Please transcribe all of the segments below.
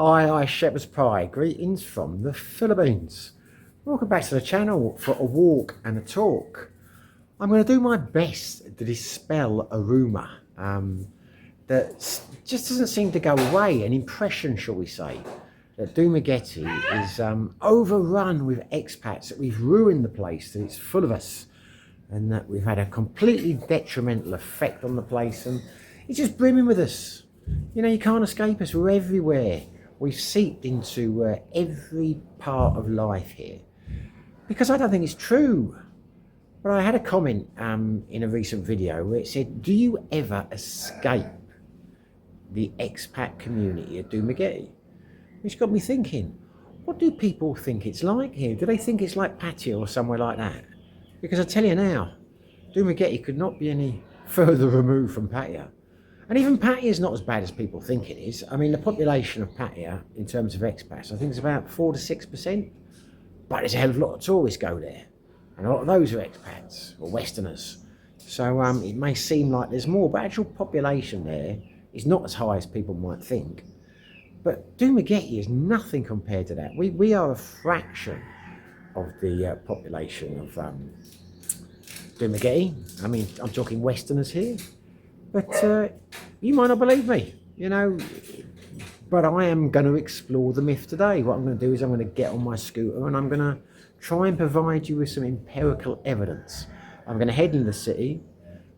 Aye, shepherd's pie. Greetings from the Philippines. Welcome back to the channel for a walk and a talk. I'm going to do my best to dispel a rumour that just doesn't seem to go away, an impression, shall we say, that Dumaguete is overrun with expats, that we've ruined the place, that it's full of us, and that we've had a completely detrimental effect on the place, and it's just brimming with us. You know, you can't escape us, we're everywhere. We've seeped into every part of life here. Because I don't think it's true. But I had a comment in a recent video where it said, do you ever escape the expat community at Dumaguete? Which got me thinking, what do people think it's like here? Do they think it's like Pattaya or somewhere like that? Because I tell you now, Dumaguete could not be any further removed from Pattaya. And even Pattaya is not as bad as people think it is. I mean, the population of Pattaya, in terms of expats, I think is about 4 to 6%. But there's a hell of a lot of tourists go there. And a lot of those are expats, or Westerners. So it may seem like there's more, but actual population there is not as high as people might think. But Dumaguete is nothing compared to that. We are a fraction of the population of Dumaguete. I mean, I'm talking Westerners here. But you might not believe me, you know, but I am going to explore the myth today. What I'm going to do is I'm going to get on my scooter and I'm going to try and provide you with some empirical evidence. I'm going to head into the city,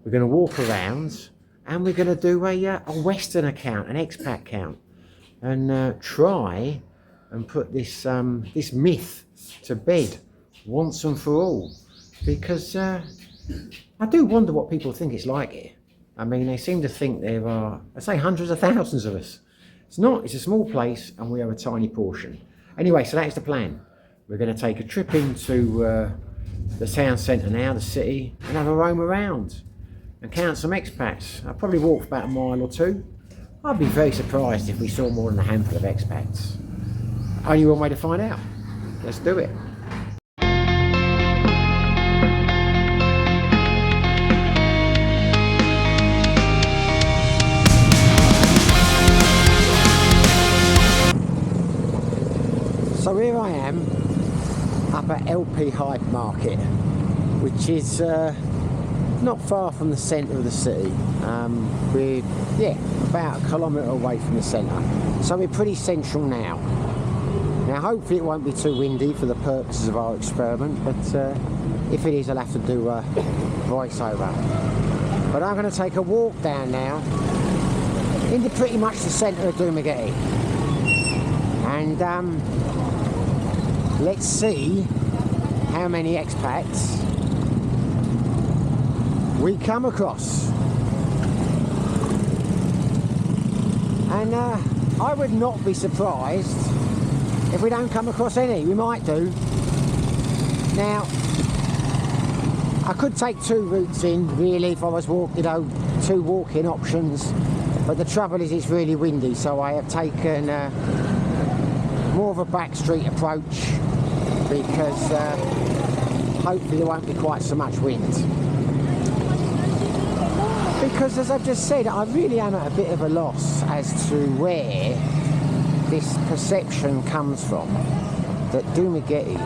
we're going to walk around, and we're going to do a Western account, an expat count, and try and put this myth to bed once and for all. Because I do wonder what people think it's like here. I mean, they seem to think there are, I say, hundreds of thousands of us. It's not, it's a small place and we are a tiny portion. Anyway, so that's the plan. We're going to take a trip into the town centre now, the city, and have a roam around and count some expats. I'll probably walk for about a mile or two. I'd be very surprised if we saw more than a handful of expats. Only one way to find out. Let's do it. So here I am up at LP Hyde Market, which is not far from the centre of the city. We're about a kilometre away from the centre, so we're pretty central now. Now hopefully it won't be too windy for the purposes of our experiment, but if it is, I'll have to do a voiceover. But I'm going to take a walk down now into pretty much the centre of Dumaguete, and let's see how many expats we come across. And I would not be surprised if we don't come across any. We might do. Now, I could take two routes in, really, if I was walking, you know, two walking options. But the trouble is it's really windy, so I have taken more of a back street approach, because hopefully there won't be quite so much wind. Because as I've just said, I really am at a bit of a loss as to where this perception comes from, that Dumaguete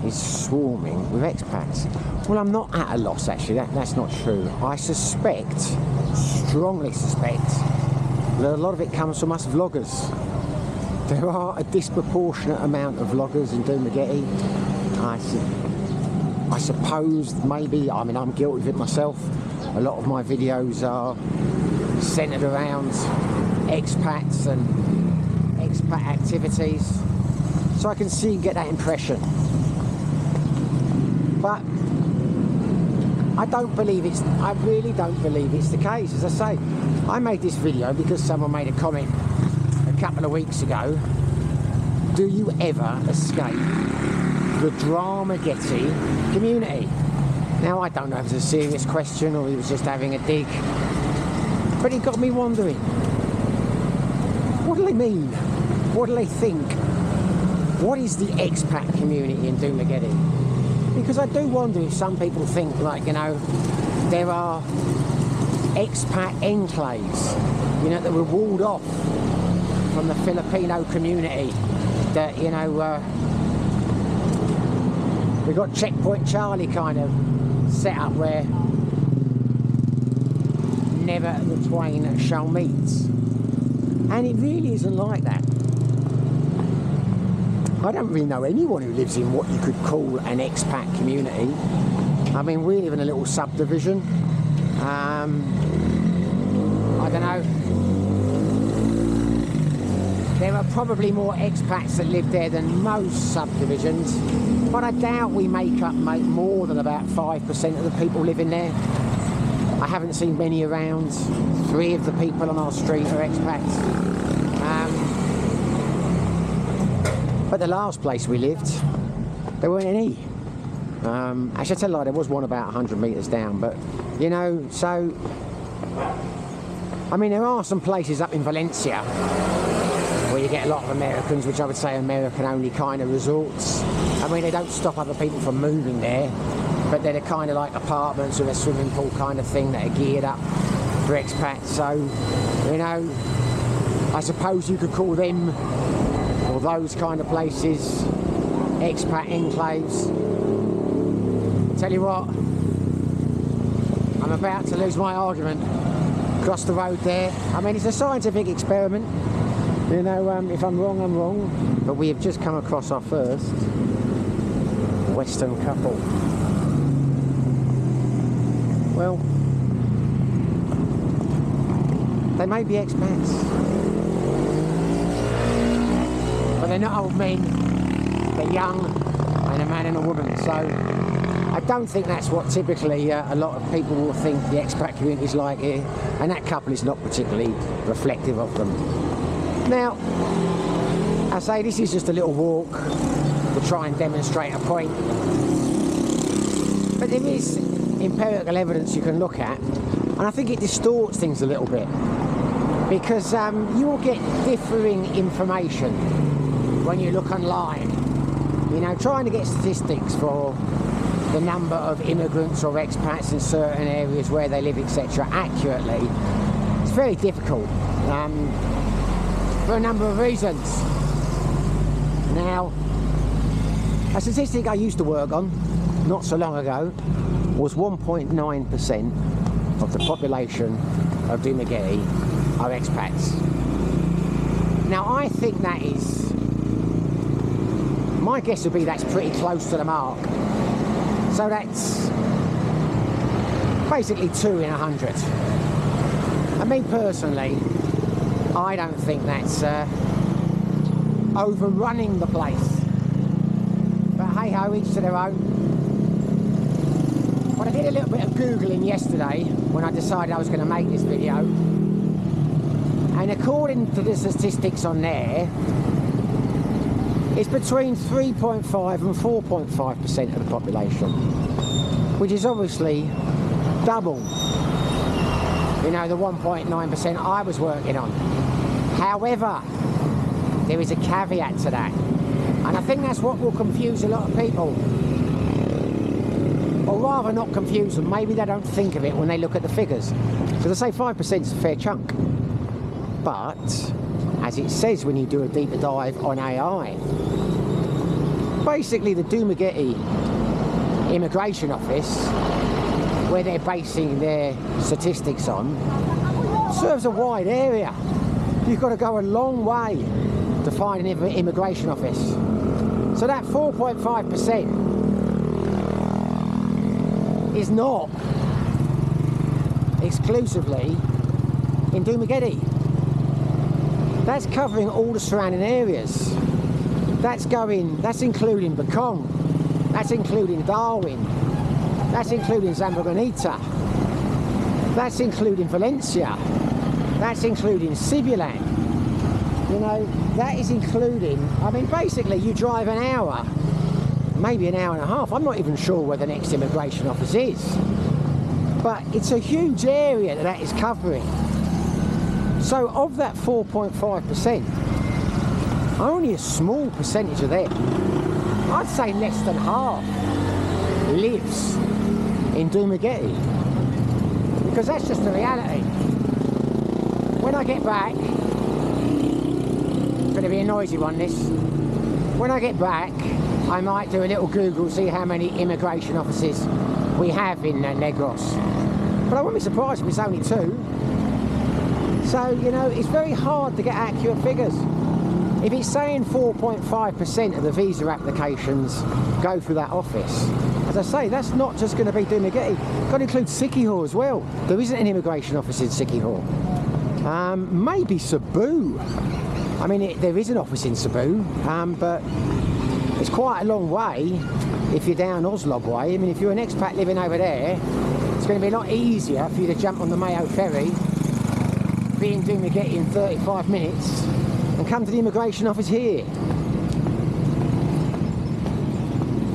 is swarming with expats. Well, I'm not at a loss actually, that's not true. I suspect, strongly suspect, that a lot of it comes from us vloggers. There are a disproportionate amount of vloggers in Dumaguete. I suppose maybe, I mean, I'm guilty of it myself. A lot of my videos are centred around expats and expat activities, so I can see and get that impression. But I really don't believe it's the case. As I say, I made this video because someone made a comment a couple of weeks ago. Do you ever escape the Dumaguete community? Now, I don't know if it's a serious question or he was just having a dig, but it got me wondering, what do they mean? What do they think? What is the expat community in Dumaguete? Because I do wonder if some people think, like, you know, there are expat enclaves, you know, that were walled off from the Filipino community that, you know, we've got Checkpoint Charlie kind of set up where never the twain shall meet. And it really isn't like that. I don't really know anyone who lives in what you could call an expat community. I mean, we live in a little subdivision. I don't know. There are probably more expats that live there than most subdivisions, but I doubt we make more than about 5% of the people living there. I haven't seen many around. 3 of the people on our street are expats. But the last place we lived, there weren't any. Actually, I tell you, there was one about 100 metres down, but, you know, so... I mean, there are some places up in Valencia where you get a lot of Americans, which I would say American-only kind of resorts. I mean, they don't stop other people from moving there, but they're the kind of like apartments with a swimming pool kind of thing that are geared up for expats. So, you know, I suppose you could call them, or those kind of places, expat enclaves. Tell you what, I'm about to lose my argument. Across the road there, I mean, it's a scientific experiment. You know, if I'm wrong, I'm wrong. But we have just come across our first Western couple. Well, they may be expats, but they're not old men. They're young, and a man and a woman. So I don't think that's what typically a lot of people will think the expat community is like here, and that couple is not particularly reflective of them. Now, I say this is just a little walk to try and demonstrate a point, but there is empirical evidence you can look at, and I think it distorts things a little bit, because you will get differing information when you look online. You know, trying to get statistics for the number of immigrants or expats in certain areas where they live, etc., accurately, it's very difficult for a number of reasons. Now, a statistic I used to work on not so long ago was 1.9% of the population of Dumaguete are expats. Now, I think that is, my guess would be that's pretty close to the mark. So that's basically 2 in 100. And me personally, I don't think that's overrunning the place. But hey ho, each to their own. But I did a little bit of Googling yesterday when I decided I was going to make this video. And according to the statistics on there, it's between 3.5 and 4.5% of the population, which is obviously double, you know, the 1.9% I was working on. However, there is a caveat to that, and I think that's what will confuse a lot of people, or rather not confuse them. Maybe they don't think of it when they look at the figures, because I say 5% is a fair chunk, but as it says when you do a deeper dive on AI, basically the Dumaguete Immigration Office, where they're basing their statistics on, serves a wide area. You've got to go a long way to find an immigration office. So that 4.5% is not exclusively in Dumaguete. That's covering all the surrounding areas. That's including Bacong, that's including Darwin, that's including Zamboanita, that's including Valencia, that's including Sibulan. You know, that is including, I mean, basically you drive an hour, maybe an hour and a half. I'm not even sure where the next immigration office is. But it's a huge area that is covering. So of that 4.5%, only a small percentage of them, I'd say less than half, lives in Dumaguete. Because that's just the reality. When I get back, to be a noisy one, this. When I get back, I might do a little Google, see how many immigration offices we have in Negros. But I wouldn't be surprised if it's only 2. So, you know, it's very hard to get accurate figures. If it's saying 4.5% of the visa applications go through that office, as I say, that's not just going to be Dumaguete. Got to include Siquijor as well. There isn't an immigration office in Siquijor. Maybe Cebu. I mean, there is an office in Cebu, but it's quite a long way if you're down Oslo way. I mean, if you're an expat living over there, it's going to be a lot easier for you to jump on the Mayo ferry, be in Dumaguete in 35 minutes, and come to the immigration office here.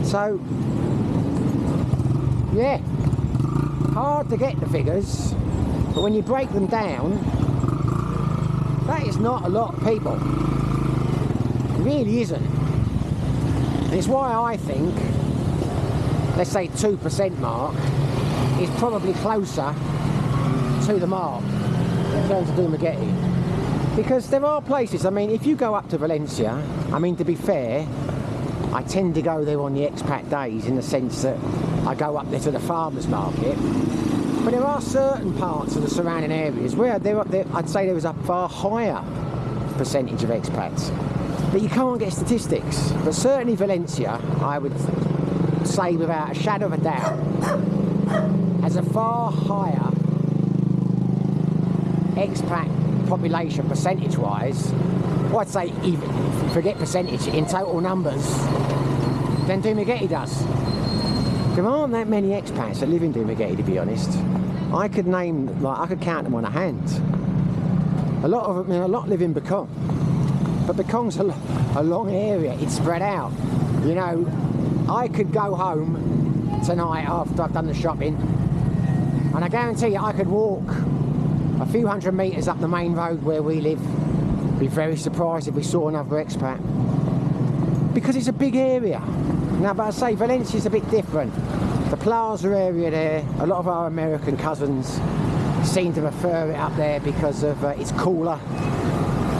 So, yeah, hard to get the figures, but when you break them down, that is not a lot of people. It really isn't. And it's why I think, let's say 2% mark, is probably closer to the mark in terms of Dumaguete. Because there are places, I mean, if you go up to Valencia, I mean, to be fair, I tend to go there on the expat days in the sense that I go up there to the farmers market. But there are certain parts of the surrounding areas where I'd say there is a far higher percentage of expats. But you can't get statistics. But certainly Valencia, I would say without a shadow of a doubt, has a far higher expat population percentage-wise. Well, I'd say, even forget percentage, in total numbers, than Dumaguete does. There aren't that many expats that live in Dumaguete, to be honest. I could name, like, I could count them on a hand. A lot of them, a lot live in Bekong. But Bekong's a long area, it's spread out. You know, I could go home tonight after I've done the shopping, and I guarantee you I could walk a few hundred metres up the main road where we live. Be very surprised if we saw another expat. Because it's a big area. Now, but I say Valencia's a bit different. The Plaza area there, a lot of our American cousins seem to prefer it up there because of it's cooler.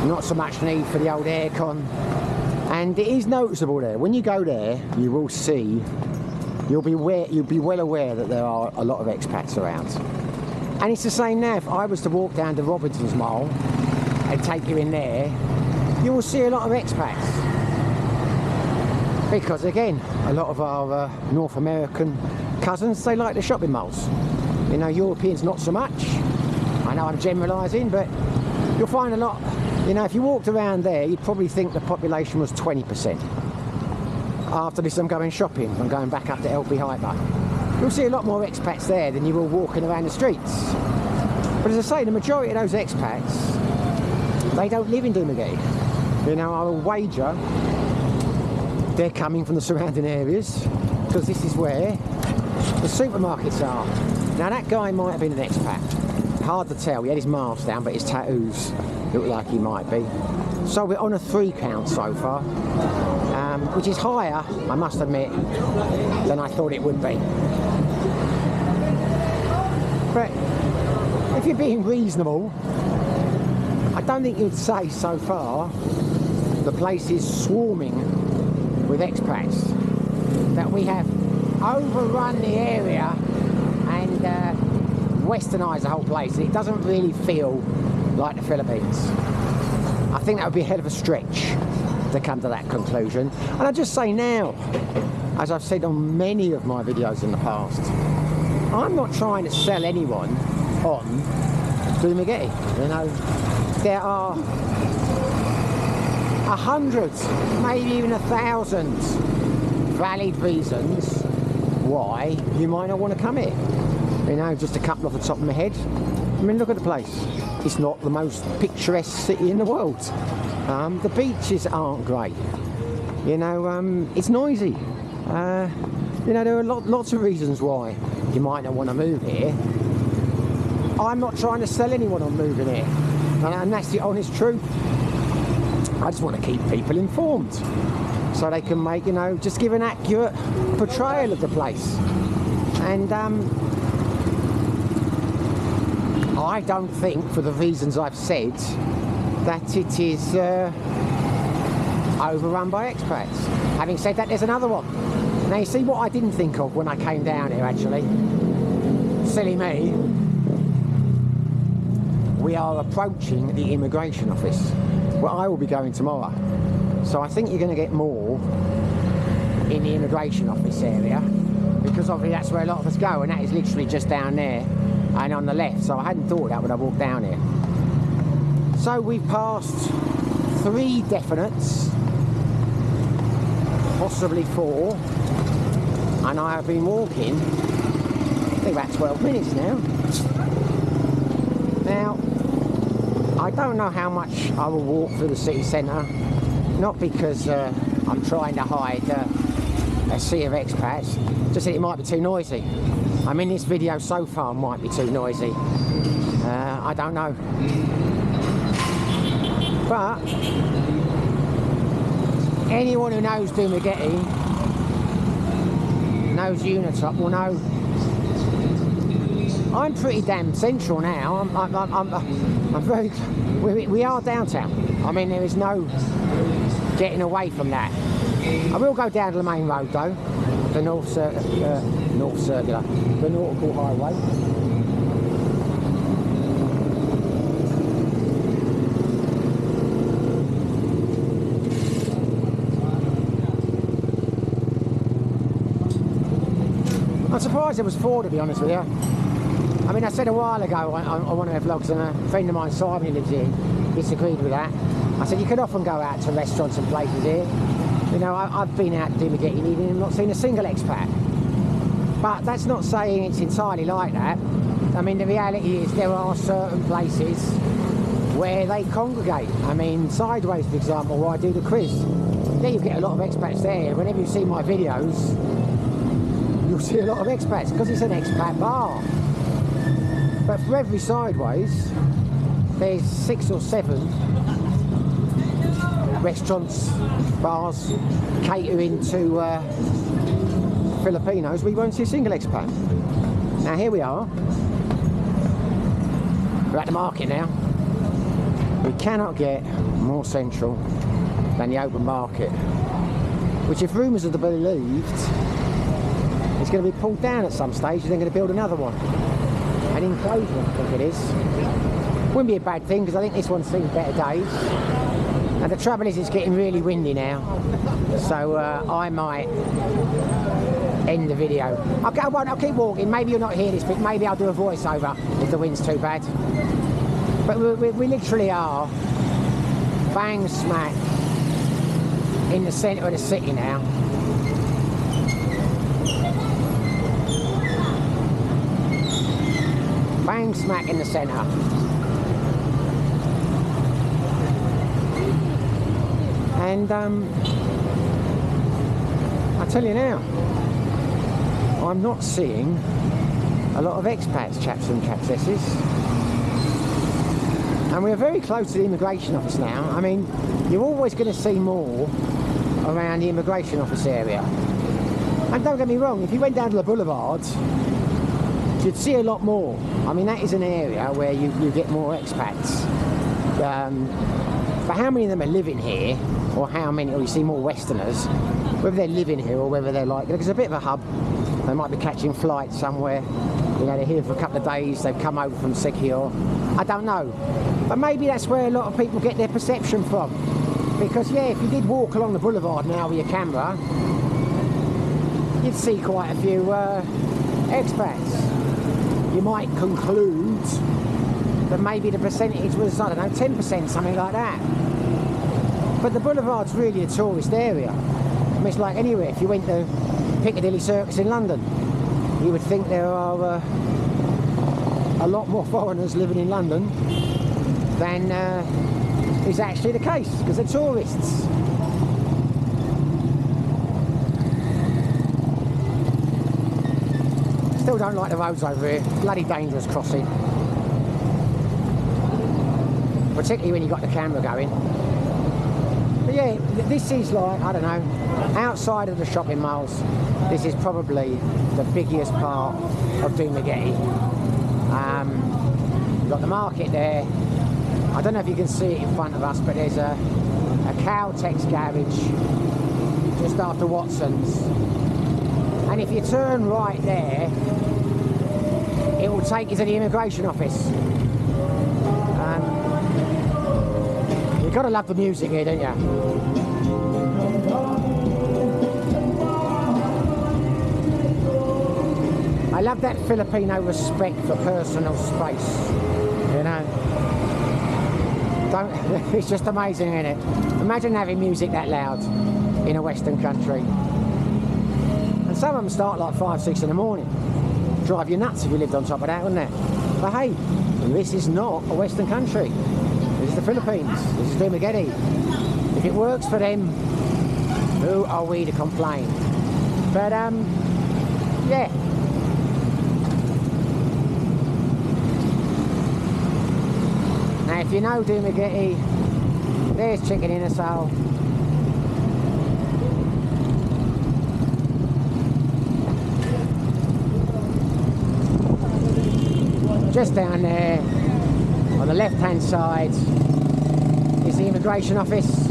Not so much need for the old aircon. And it is noticeable there. When you go there, you will see, you'll be well aware that there are a lot of expats around. And it's the same now. If I was to walk down to Robinson's Mall and take you in there, you will see a lot of expats. Because again, a lot of our North American cousins, they like the shopping malls. You know, Europeans not so much. I know I'm generalising, but you'll find a lot. You know, if you walked around there, you'd probably think the population was 20%. After this, I'm going shopping. I'm going back up to LP Hyper. You'll see a lot more expats there than you will walking around the streets. But as I say, the majority of those expats, they don't live in Dumaguete. You know, I will wager they're coming from the surrounding areas, because this is where the supermarkets are. Now, that guy might have been an expat. Hard to tell. He had his mask down, but his tattoos look like he might be. So we're on a 3 count so far, which is higher, I must admit, than I thought it would be. But if you're being reasonable, I don't think you'd say so far the place is swarming with expats, that we have overrun the area and westernised the whole place. It doesn't really feel like the Philippines. I think that would be a hell of a stretch to come to that conclusion. And I just say now, as I've said on many of my videos in the past, I'm not trying to sell anyone on Dumaguete. You know, there are hundreds, maybe even 1,000 valid reasons why you might not want to come here. You know, just a couple off the top of my head. I mean, look at the place. It's not the most picturesque city in the world. The beaches aren't great. You know, it's noisy. You know, there are lots of reasons why you might not want to move here. I'm not trying to sell anyone on moving here. And that's the honest truth. I just want to keep people informed so they can make, you know, just give an accurate portrayal of the place. And I don't think, for the reasons I've said, that it is overrun by expats. Having said that, there's another one. Now you see what I didn't think of when I came down here actually. Silly me. We are approaching the immigration office, where I will be going tomorrow. So I think you're going to get more in the immigration office area, because obviously that's where a lot of us go, and that is literally just down there and on the left. So I hadn't thought of that when I walked down here. So we've passed 3 definites, possibly 4, and I have been walking, I think about 12 minutes now. Now, I don't know how much I will walk through the city centre, not because I'm trying to hide a sea of expats, just that it might be too noisy. I mean, this video so far might be too noisy. I don't know. But anyone who knows Dumaguete, knows Unitop, will know I'm pretty damn central now. I'm very. We are downtown. I mean, there is no getting away from that. I will go down to the main road though, the North Circular, the Nautical Highway. I'm surprised there was 4, to be honest with you. I mean, I said a while ago on one of my vlogs, and a friend of mine, Simon, who lives here, disagreed with that. I said, you can often go out to restaurants and places here. You know, I've been out to Dumaguete evening and not seen a single expat. But that's not saying it's entirely like that. I mean, the reality is there are certain places where they congregate. I mean, Sideways, for example, where I do the quiz. Yeah, you get a lot of expats there. Whenever you see my videos, you'll see a lot of expats, because it's an expat bar. But for every Sideways, there's 6 or 7 restaurants, bars, catering to Filipinos. We won't see a single expat. Now here we are. We're at the market now. We cannot get more central than the open market, which, if rumours are to be believed, is going to be pulled down at some stage. They're going to build another one. An enclosure, I think it is. Wouldn't be a bad thing, because I think this one's seen better days. And the trouble is, it's getting really windy now, so I might end the video. I'll keep walking. Maybe you'll not hear this, but maybe I'll do a voiceover if the wind's too bad. But we literally are bang smack in the centre of the city now. Bang smack in the centre. And I tell you now, I'm not seeing a lot of expats, chaps and chapsesses. And we're very close to the immigration office now. I mean, you're always going to see more around the immigration office area. And don't get me wrong, if you went down to the boulevard, you'd see a lot more. I mean, that is an area where you get more expats. But how many of them are living here, or how many, or you see more Westerners, whether they're living here or whether they're like, it's a bit of a hub. They might be catching flights somewhere. You know, they're here for a couple of days, they've come over from Sikihor. I don't know. But maybe that's where a lot of people get their perception from. Because, yeah, if you did walk along the boulevard now with your camera, you'd see quite a few expats. You might conclude that maybe the percentage was, I don't know, 10%, something like that. But the boulevard's really a tourist area. I mean, it's like anywhere. If you went to Piccadilly Circus in London, you would think there are a lot more foreigners living in London than is actually the case, because they're tourists. Still don't like the roads over here. Bloody dangerous crossing. Particularly when you've got the camera going. But yeah, this is like, I don't know, outside of the shopping malls, this is probably the biggest part of Dumaguete. You've got the market there. I don't know if you can see it in front of us, but there's a a Caltex garage just after Watson's, and if you turn right there it will take you to the immigration office. You've got to love the music here, don't you? I love that Filipino respect for personal space, you know. It's just amazing, isn't it? Imagine having music that loud in a Western country. And some of them start like 5, 6 in the morning. Drive you nuts if you lived on top of that, wouldn't it? But hey, this is not a Western country. This is the Philippines. This is Dumaguete. If it works for them, who are we to complain? But yeah. Now, if you know Dumaguete, there's Chicken in a Soul. Just down there, on the left-hand side, is the immigration office,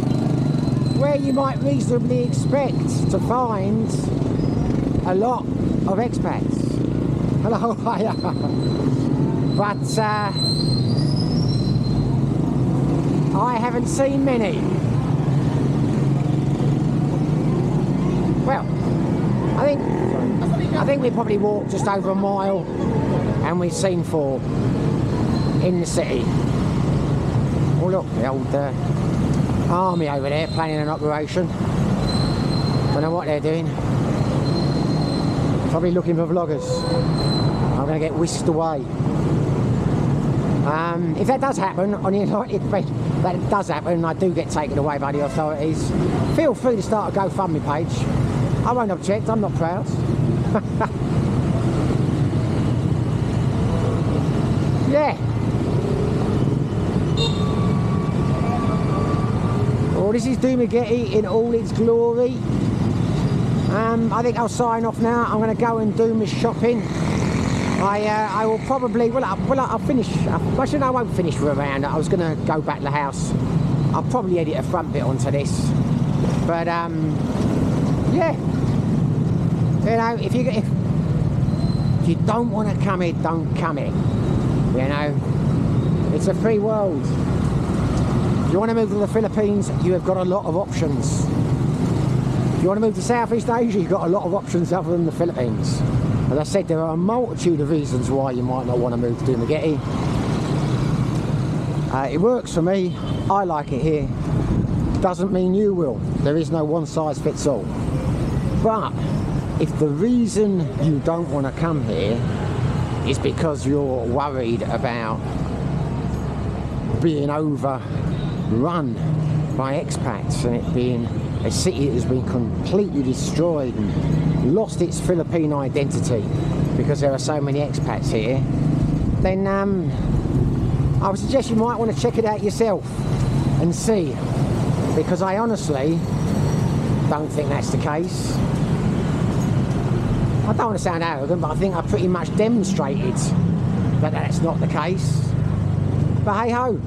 where you might reasonably expect to find a lot of expats. Hello, hiya. But I haven't seen many. Well, I think we probably walked just over a mile and we've seen 4 in the city. Oh look, the old army over there planning an operation. Don't know what they're doing. Probably looking for vloggers. I'm going to get whisked away. If that does happen, on the unlikely event that does happen and I do get taken away by the authorities, feel free to start a GoFundMe page. I won't object, I'm not proud. Yeah. Well, this is Dumaguete in all its glory. I think I'll sign off now. I'm going to go and do my shopping. I will probably, I'll finish. Actually, no, I won't finish for a round. I was going to go back to the house. I'll probably edit a front bit onto this. But, yeah. You know, if you don't want to come here, don't come here. You know, it's a free world. If you want to move to the Philippines, you have got a lot of options. If you want to move to Southeast Asia, you've got a lot of options other than the Philippines. As I said, there are a multitude of reasons why you might not want to move to Dumaguete. It works for me. I like it here. Doesn't mean you will. There is no one size fits all. But if the reason you don't want to come here is because you're worried about being overrun by expats and it being a city that has been completely destroyed and lost its Philippine identity because there are so many expats here, then I would suggest you might want to check it out yourself and see, because I honestly don't think that's the case. I don't want to sound arrogant, but I think I pretty much demonstrated that that's not the case. But hey ho,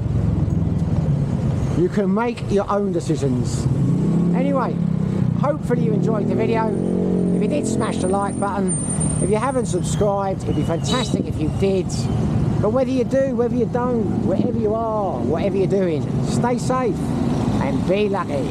you can make your own decisions. Anyway, hopefully you enjoyed the video. If you did, smash the like button. If you haven't subscribed, it'd be fantastic if you did. But whether you do, whether you don't, wherever you are, whatever you're doing, stay safe and be lucky.